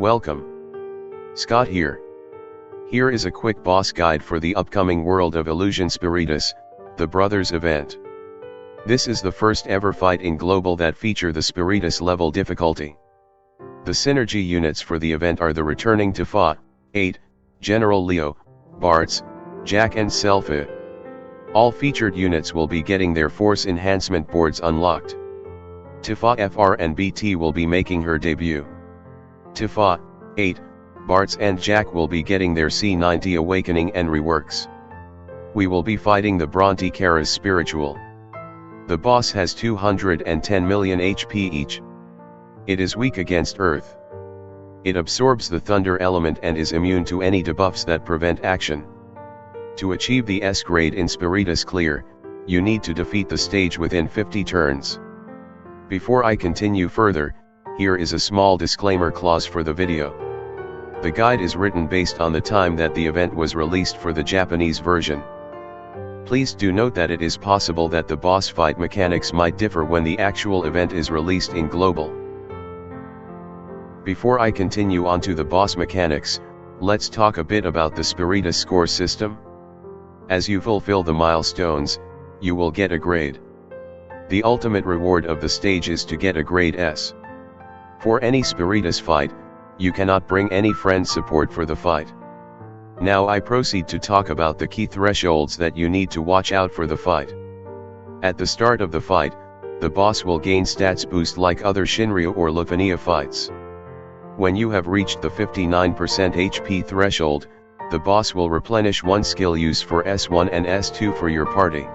Welcome. Scott here. Here is a quick boss guide for the upcoming World of Illusion Spiritus, the Brothers event. This is the first ever fight in Global that feature the Spiritus level difficulty. The synergy units for the event are the returning Tifa, 8, General Leo, Bartz, Jack and Selphie. All featured units will be getting their force enhancement boards unlocked. Tifa FR and BT will be making her debut. Tifa, 8, Bartz and Jack will be getting their C90 awakening and reworks. We will be fighting the Brontekeras spiritual. The boss has 210 million HP each. It is weak against Earth. It absorbs the thunder element and is immune to any debuffs that prevent action. To achieve the S grade in Spiritus Clear, you need to defeat the stage within 50 turns. Before I continue further, here is a small disclaimer clause for the video. The guide is written based on the time that the event was released for the Japanese version. Please do note that it is possible that the boss fight mechanics might differ when the actual event is released in Global. Before I continue on to the boss mechanics, let's talk a bit about the Spiritus score system. As you fulfill the milestones, you will get a grade. The ultimate reward of the stage is to get a grade S. For any Spiritus fight, you cannot bring any friend support for the fight. Now I proceed to talk about the key thresholds that you need to watch out for the fight. At the start of the fight, the boss will gain stats boost like other Shinryu or Lufania fights. When you have reached the 59% HP threshold, the boss will replenish one skill use for S1 and S2 for your party.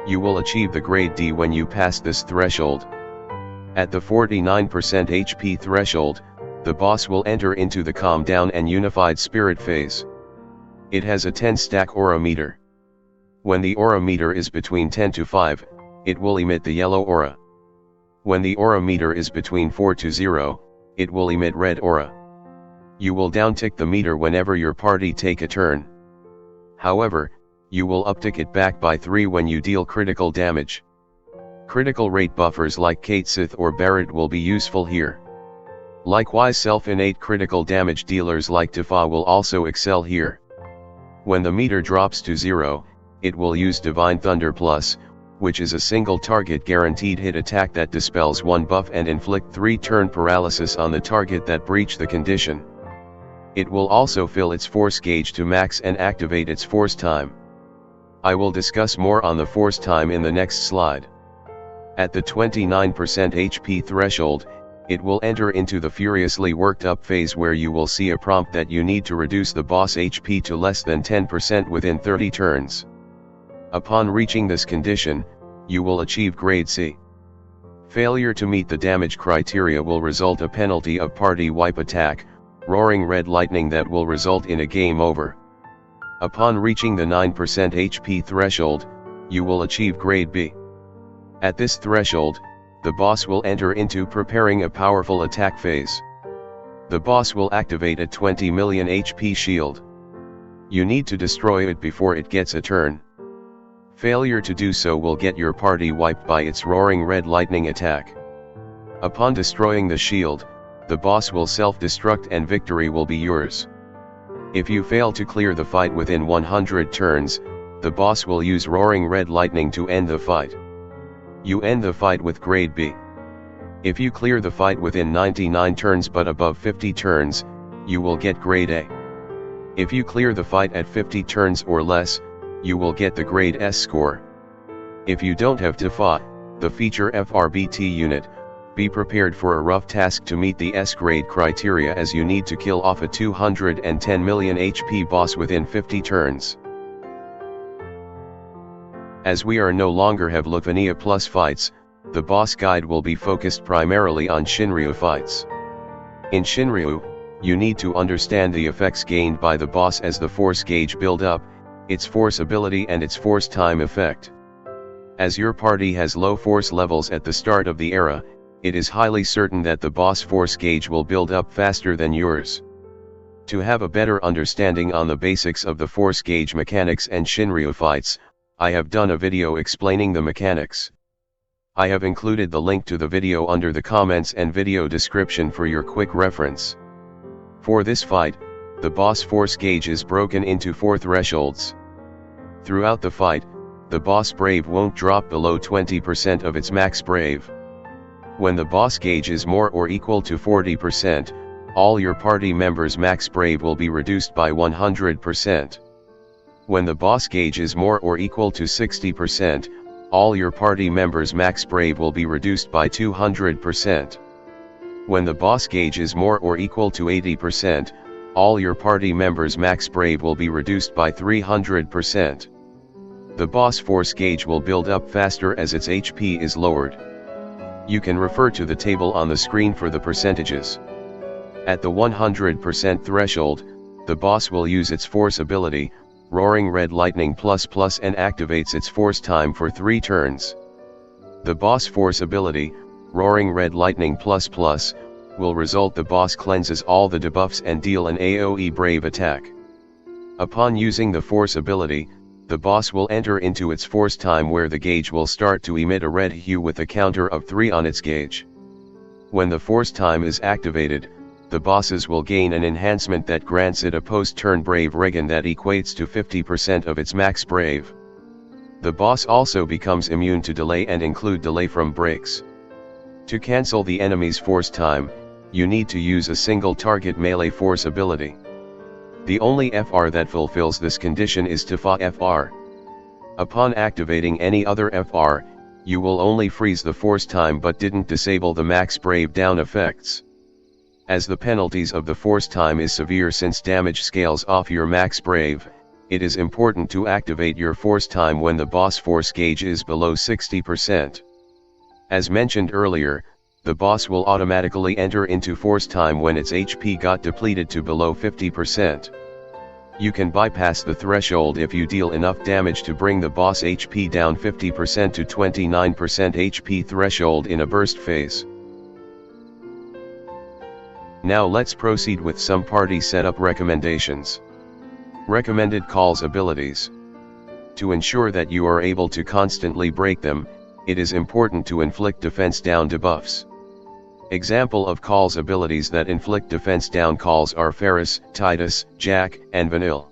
You will achieve the grade D when you pass this threshold. At the 49% HP threshold, the boss will enter into the calm down and unified spirit phase. It has a 10 stack aura meter. When the aura meter is between 10 to 5, it will emit the yellow aura. When the aura meter is between 4 to 0, it will emit red aura. You will downtick the meter whenever your party take a turn. However, you will uptick it back by 3 when you deal critical damage. Critical rate buffers like Kate Sith or Barrett will be useful here. Likewise, self-innate critical damage dealers like Tifa will also excel here. When the meter drops to 0, it will use Divine Thunder Plus, which is a single target guaranteed hit attack that dispels one buff and inflict 3 turn paralysis on the target that breach the condition. It will also fill its force gauge to max and activate its force time. I will discuss more on the force time in the next slide. At the 29% HP threshold, it will enter into the furiously worked up phase where you will see a prompt that you need to reduce the boss HP to less than 10% within 30 turns. Upon reaching this condition, you will achieve grade C. Failure to meet the damage criteria will result a penalty of party wipe attack, roaring red lightning that will result in a game over. Upon reaching the 9% HP threshold, you will achieve grade B. At this threshold, the boss will enter into preparing a powerful attack phase. The boss will activate a 20 million HP shield. You need to destroy it before it gets a turn. Failure to do so will get your party wiped by its roaring red lightning attack. Upon destroying the shield, the boss will self-destruct and victory will be yours. If you fail to clear the fight within 100 turns, the boss will use roaring red lightning to end the fight. You end the fight with grade B. If you clear the fight within 99 turns but above 50 turns, you will get grade A. If you clear the fight at 50 turns or less, you will get the grade S score. If you don't have Tifa, the feature FRBT unit, be prepared for a rough task to meet the S grade criteria as you need to kill off a 210 million HP boss within 50 turns. As we are no longer have Lufania Plus fights, the boss guide will be focused primarily on Shinryu fights. In Shinryu, you need to understand the effects gained by the boss as the force gauge build up, its force ability and its force time effect. As your party has low force levels at the start of the era, it is highly certain that the boss force gauge will build up faster than yours. To have a better understanding on the basics of the force gauge mechanics and Shinryu fights, I have done a video explaining the mechanics. I have included the link to the video under the comments and video description for your quick reference. For this fight, the boss force gauge is broken into 4 thresholds. Throughout the fight, the boss brave won't drop below 20% of its max brave. When the boss gauge is more or equal to 40%, all your party members' max brave will be reduced by 100%. When the boss gauge is more or equal to 60%, all your party members' max brave will be reduced by 200%. When the boss gauge is more or equal to 80%, all your party members' max brave will be reduced by 300%. The boss force gauge will build up faster as its HP is lowered. You can refer to the table on the screen for the percentages. At the 100% threshold, the boss will use its force ability, Roaring Red Lightning ++ and activates its force time for 3 turns. The boss force ability, Roaring Red Lightning ++, will result the boss cleanses all the debuffs and deal an AoE brave attack. Upon using the force ability, the boss will enter into its force time where the gauge will start to emit a red hue with a counter of 3 on its gauge. When the force time is activated, the bosses will gain an enhancement that grants it a post-turn brave regen that equates to 50% of its max brave. The boss also becomes immune to delay and include delay from breaks. To cancel the enemy's force time, you need to use a single target melee force ability. The only FR that fulfills this condition is Tifa FR. Upon activating any other FR, you will only freeze the force time but didn't disable the max brave down effects. As the penalties of the force time is severe since damage scales off your max brave, it is important to activate your force time when the boss force gauge is below 60%. As mentioned earlier, the boss will automatically enter into force time when its HP got depleted to below 50%. You can bypass the threshold if you deal enough damage to bring the boss HP down 50% to 29% HP threshold in a burst phase. Now let's proceed with some party setup recommendations. Recommended calls abilities. To ensure that you are able to constantly break them, it is important to inflict defense down debuffs. Example of calls abilities that inflict defense down calls are Ferris, Titus, Jack, and Vanille.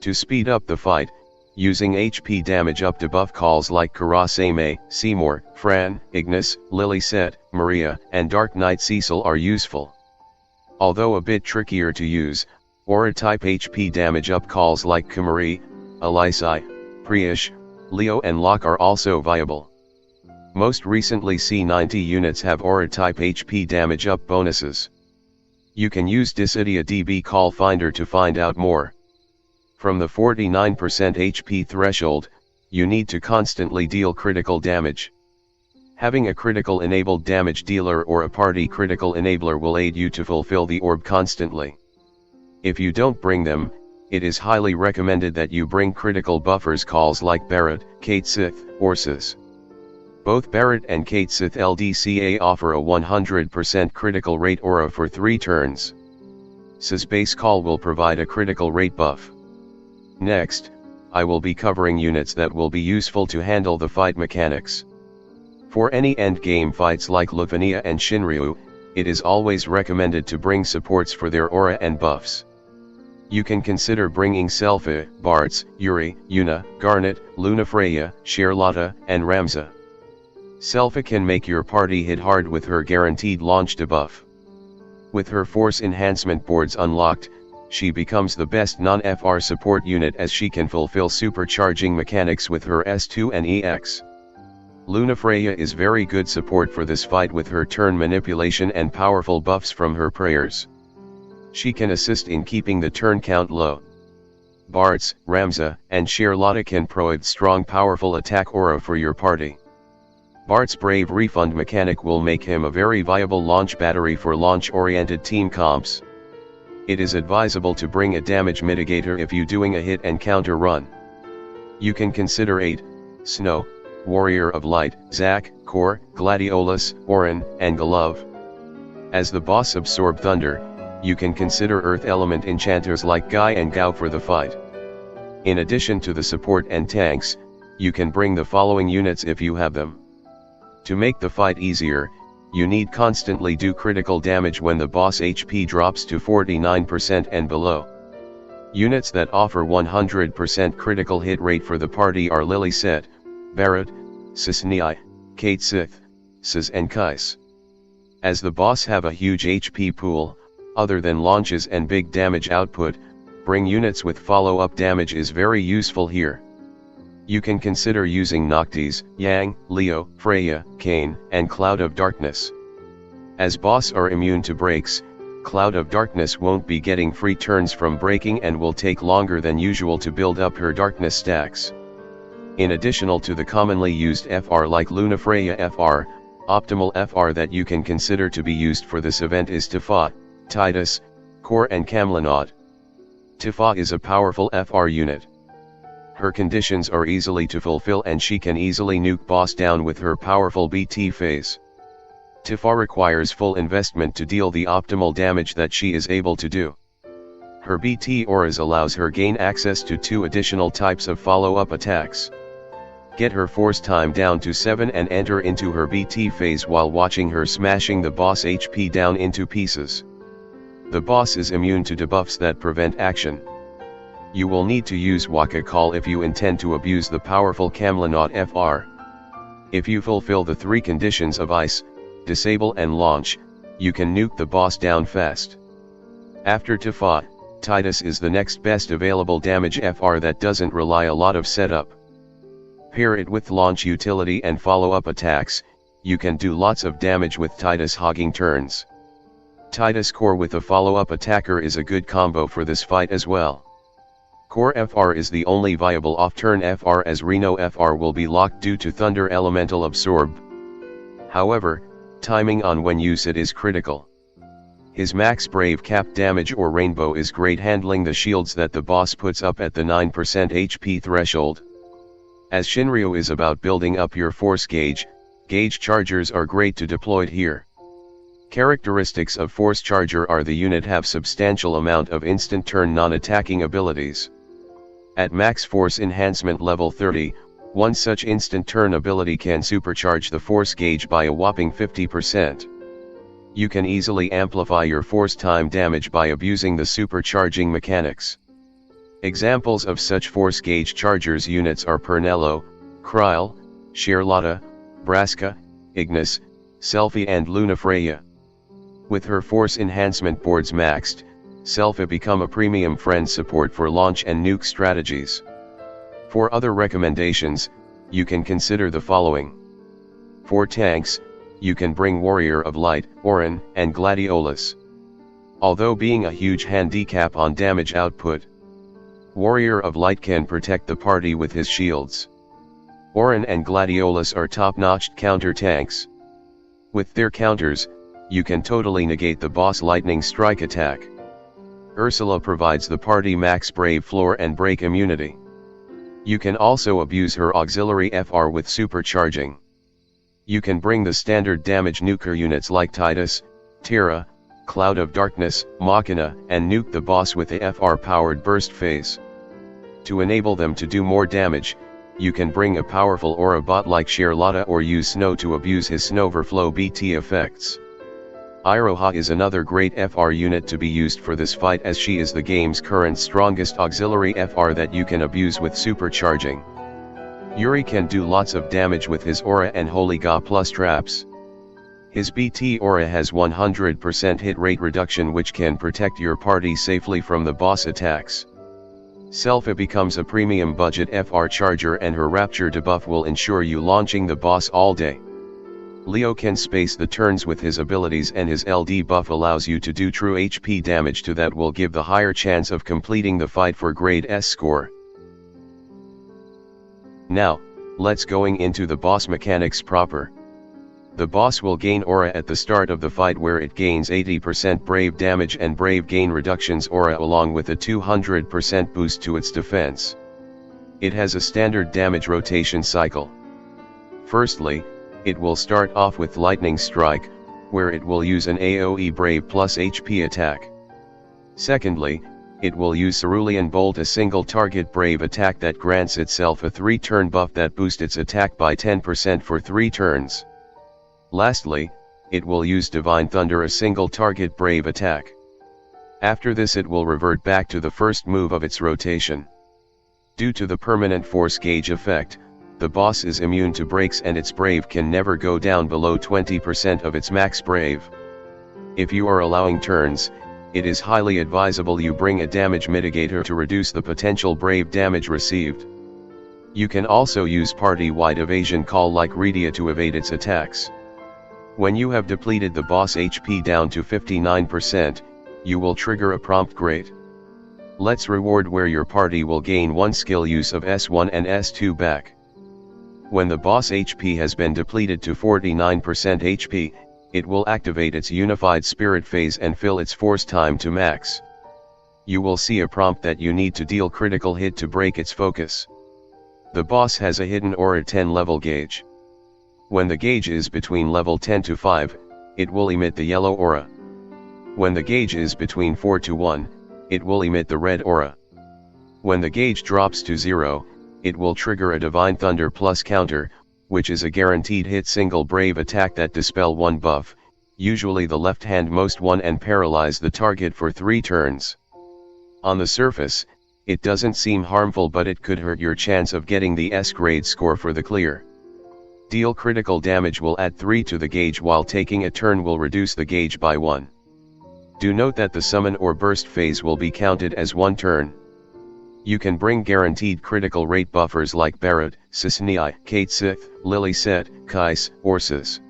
To speed up the fight, using HP damage up debuff calls like Karasame, Seymour, Fran, Ignis, Lily-Set, Maria, and Dark Knight Cecil are useful. Although a bit trickier to use, Aura-type HP damage up calls like Kumari, Alisai, Priyash, Leo and Locke are also viable. Most recently C90 units have Aura-type HP damage up bonuses. You can use Dissidia DB Call Finder to find out more. From the 49% HP threshold, you need to constantly deal critical damage. Having a critical enabled damage dealer or a party critical enabler will aid you to fulfill the orb constantly. If you don't bring them, it is highly recommended that you bring critical buffers calls like Barret, Kate Sith, or Sis. Both Barret and Kate Sith LDCA offer a 100% critical rate aura for 3 turns. Sis base call will provide a critical rate buff. Next, I will be covering units that will be useful to handle the fight mechanics. For any endgame fights like Lufania and Shinryu, it is always recommended to bring supports for their aura and buffs. You can consider bringing Selphie, Bartz, Yuri, Yuna, Garnet, Lunafreya, Charlotta, and Ramza. Selphie can make your party hit hard with her guaranteed launch debuff. With her force enhancement boards unlocked, she becomes the best non-FR support unit as she can fulfill supercharging mechanics with her S2 and EX. Lunafreya is very good support for this fight with her turn manipulation and powerful buffs from her prayers. She can assist in keeping the turn count low. Bartz, Ramza, and Charlotta can provide strong powerful attack aura for your party. Bart's Brave Refund mechanic will make him a very viable launch battery for launch-oriented team comps. It is advisable to bring a damage mitigator if you doing a hit and counter run. You can consider 8, Snow, Warrior of Light, Zack, Kor, Gladiolus, Orin, and Golov. As the boss absorb thunder, you can consider earth element enchanters like Guy and Gao for the fight. In addition to the support and tanks, you can bring the following units if you have them. To make the fight easier, you need constantly do critical damage when the boss HP drops to 49% and below. Units that offer 100% critical hit rate for the party are Lily Set, Barret, Cisnei, Kate Sith, Sis and Kais. As the boss have a huge HP pool, other than launches and big damage output, bring units with follow-up damage is very useful here. You can consider using Noctis, Yang, Leo, Freya, Kain, and Cloud of Darkness. As boss are immune to breaks, Cloud of Darkness won't be getting free turns from breaking and will take longer than usual to build up her darkness stacks. In additional to the commonly used FR like Luna Freya FR, optimal FR that you can consider to be used for this event is Tifa, Titus, Core and Camlanod. Tifa is a powerful FR unit. Her conditions are easily to fulfill and she can easily nuke boss down with her powerful BT phase. Tifa requires full investment to deal the optimal damage that she is able to do. Her BT auras allows her gain access to 2 additional types of follow-up attacks. Get her force time down to 7 and enter into her BT phase while watching her smashing the boss HP down into pieces. The boss is immune to debuffs that prevent action. You will need to use Waka Call if you intend to abuse the powerful Camlanod FR. If you fulfill the 3 conditions of Ice, Disable and Launch, you can nuke the boss down fast. After Tifa, Titus is the next best available damage FR that doesn't rely a lot of setup. Pair it with launch utility and follow-up attacks, you can do lots of damage with Titus hogging turns. Titus Core with a follow-up attacker is a good combo for this fight as well. Core FR is the only viable off-turn FR as Reno FR will be locked due to Thunder Elemental Absorb. However, timing on when use it is critical. His max Brave Cap damage or Rainbow is great handling the shields that the boss puts up at the 9% HP threshold. As Shinryu is about building up your force gauge chargers are great to deploy here. Characteristics of Force Charger are the unit have substantial amount of instant turn non-attacking abilities. At max force enhancement level 30, one such instant turn ability can supercharge the force gauge by a whopping 50%. You can easily amplify your force time damage by abusing the supercharging mechanics. Examples of such force gauge chargers units are Pernello, Kryl, Charlotta, Braska, Ignis, Selphie and Luna Freya. With her force enhancement boards maxed, Selphie become a premium friend support for launch and nuke strategies. For other recommendations, you can consider the following. For tanks, you can bring Warrior of Light, Orin, and Gladiolus. Although being a huge handicap on damage output, Warrior of Light can protect the party with his shields. Orin and Gladiolus are top-notch counter tanks. With their counters, you can totally negate the boss lightning strike attack. Ursula provides the party max brave floor and break immunity. You can also abuse her auxiliary FR with supercharging. You can bring the standard damage nuker units like Titus, Terra, Cloud of Darkness, Machina, and nuke the boss with a FR-powered burst phase. To enable them to do more damage, you can bring a powerful aura bot like Charlotta or use Snow to abuse his Snowverflow BT effects. Iroha is another great FR unit to be used for this fight as she is the game's current strongest auxiliary FR that you can abuse with supercharging. Yuri can do lots of damage with his aura and Holy Ga plus traps. His BT aura has 100% hit rate reduction which can protect your party safely from the boss attacks. Selphie becomes a premium budget FR charger and her Rapture debuff will ensure you launching the boss all day. Leo can space the turns with his abilities and his LD buff allows you to do true HP damage to that will give the higher chance of completing the fight for grade S score. Now, let's going into the boss mechanics proper. The boss will gain aura at the start of the fight where it gains 80% brave damage and brave gain reductions aura along with a 200% boost to its defense. It has a standard damage rotation cycle. Firstly, it will start off with Lightning Strike, where it will use an AoE Brave plus HP attack. Secondly, it will use Cerulean Bolt, a single target Brave attack that grants itself a 3-turn buff that boosts its attack by 10% for 3 turns. Lastly, it will use Divine Thunder, a single target brave attack. After this it will revert back to the first move of its rotation. Due to the permanent force gauge effect, the boss is immune to breaks and its brave can never go down below 20% of its max brave. If you are allowing turns, it is highly advisable you bring a damage mitigator to reduce the potential brave damage received. You can also use party-wide evasion call like Redia to evade its attacks. When you have depleted the boss HP down to 59%, you will trigger a prompt grade. Let's reward where your party will gain 1 skill use of S1 and S2 back. When the boss HP has been depleted to 49% HP, it will activate its unified spirit phase and fill its force time to max. You will see a prompt that you need to deal critical hit to break its focus. The boss has a hidden aura 10 level gauge. When the gauge is between level 10 to 5, it will emit the yellow aura. When the gauge is between 4 to 1, it will emit the red aura. When the gauge drops to 0, it will trigger a Divine Thunder plus counter, which is a guaranteed hit single brave attack that dispel 1 buff, usually the left hand most one, and paralyze the target for 3 turns. On the surface, it doesn't seem harmful, but it could hurt your chance of getting the S grade score for the clear. Deal critical damage will add 3 to the gauge, while taking a turn will reduce the gauge by 1. Do note that the summon or burst phase will be counted as 1 turn. You can bring guaranteed critical rate buffers like Barrett, Sisnei, Kate Sith, Lily Set, Kais, Orsis.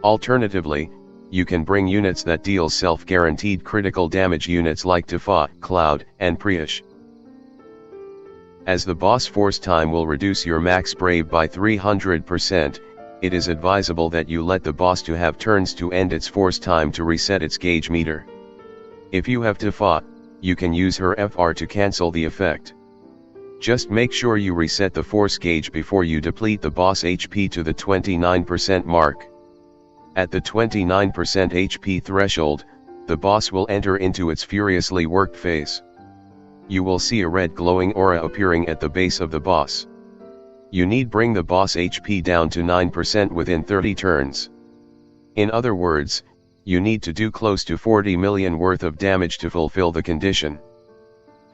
Alternatively, you can bring units that deal self-guaranteed critical damage, units like Tifa, Cloud, and Priyash. As the boss force time will reduce your max brave by 300%, it is advisable that you let the boss to have turns to end its force time to reset its gauge meter. If you have Tifa, you can use her FR to cancel the effect. Just make sure you reset the force gauge before you deplete the boss HP to the 29% mark. At the 29% HP threshold, the boss will enter into its furiously worked phase. You will see a red glowing aura appearing at the base of the boss. You need bring the boss HP down to 9% within 30 turns. In other words, you need to do close to 40 million worth of damage to fulfill the condition.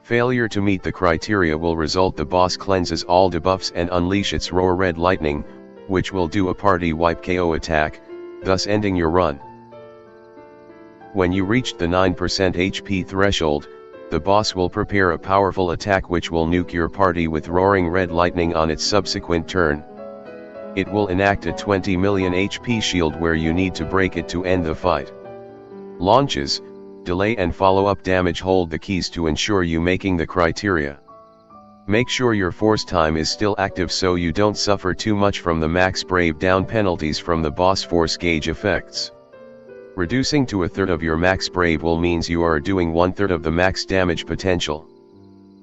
Failure to meet the criteria will result the boss cleanses all debuffs and unleash its roar red lightning, which will do a party wipe KO attack, thus ending your run. When you reach the 9% HP threshold, the boss will prepare a powerful attack which will nuke your party with roaring red lightning on its subsequent turn. It will enact a 20 million HP shield where you need to break it to end the fight. Launches, delay and follow-up damage hold the keys to ensure you making the criteria. Make sure your force time is still active so you don't suffer too much from the max brave down penalties from the boss force gauge effects. Reducing to 1/3 of your max brave will means you are doing 1/3 of the max damage potential.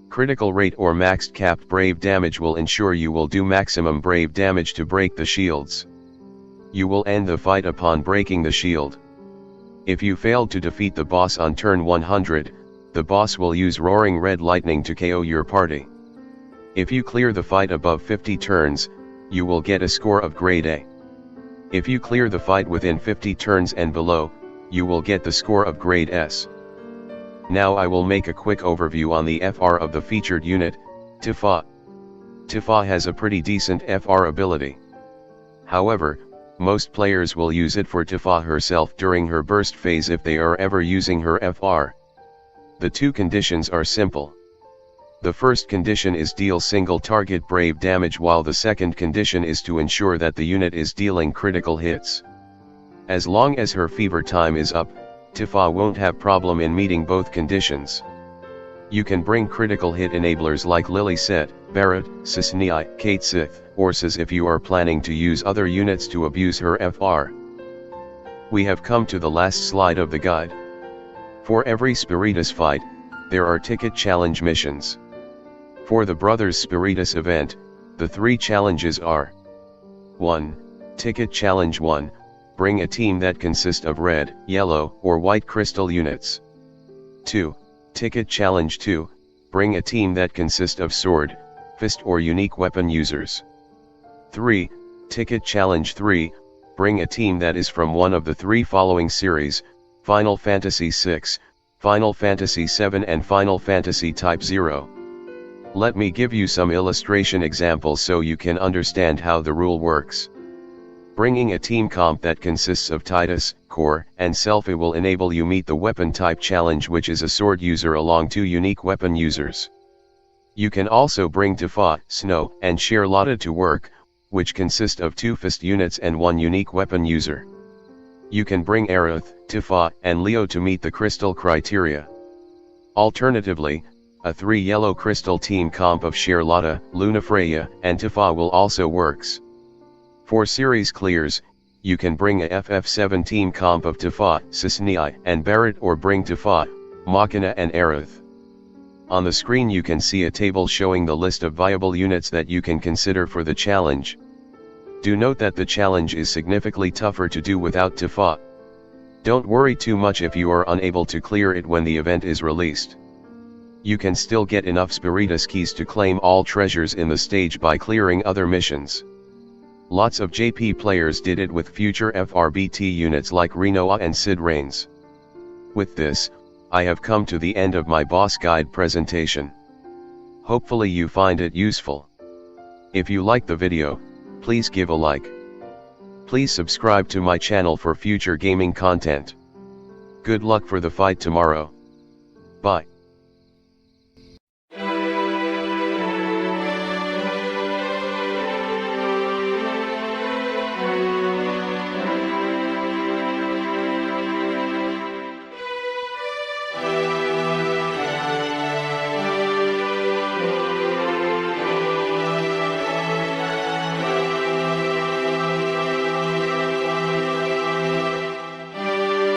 Critical rate or maxed capped brave damage will ensure you will do maximum brave damage to break the shields. You will end the fight upon breaking the shield. If you failed to defeat the boss on turn 100, the boss will use roaring red lightning to KO your party. If you clear the fight above 50 turns, you will get a score of grade A. If you clear the fight within 50 turns and below, you will get the score of grade S. Now I will make a quick overview on the FR of the featured unit, Tifa. Tifa has a pretty decent FR ability. However, most players will use it for Tifa herself during her burst phase if they are ever using her FR. The two conditions are simple. The first condition is deal single target brave damage, while the second condition is to ensure that the unit is dealing critical hits. As long as her fever time is up, Tifa won't have problem in meeting both conditions. You can bring critical hit enablers like Lily Set, Barrett, Sisnei, Kate Sith, Orsis if you are planning to use other units to abuse her FR. We have come to the last slide of the guide. For every Spiritus fight, there are ticket challenge missions. For the Brothers Spiritus event, the 3 challenges are: 1. Ticket Challenge 1. Bring a team that consists of red, yellow, or white crystal units. 2. Ticket Challenge 2. Bring a team that consists of sword, fist or unique weapon users. 3. Ticket Challenge 3. bring a team that is from one of the 3 following series: Final Fantasy VI, Final Fantasy VII and Final Fantasy Type 0. Let me give you some illustration examples so you can understand how the rule works. Bringing a team comp that consists of Titus, Core, and Selphie will enable you meet the weapon type challenge, which is a sword user along 2 unique weapon users. You can also bring Tifa, Snow, and Charlotta to work, which consist of 2 fist units and 1 unique weapon user. You can bring Aerith, Tifa, and Leo to meet the crystal criteria. Alternatively, a 3 yellow crystal team comp of Charlotta, Lunafreya, and Tifa will also works. For series clears, you can bring a FF7 team comp of Tifa, Cisnei, and Barrett, or bring Tifa, Machina, and Aerith. On the screen you can see a table showing the list of viable units that you can consider for the challenge. Do note that the challenge is significantly tougher to do without Tifa. Don't worry too much if you are unable to clear it when the event is released. You can still get enough Spiritus keys to claim all treasures in the stage by clearing other missions. Lots of JP players did it with future FRBT units like Renoa and Sid Reigns. With this, I have come to the end of my boss guide presentation. Hopefully you find it useful. If you like the video, please give a like. Please subscribe to my channel for future gaming content. Good luck for the fight tomorrow. Bye.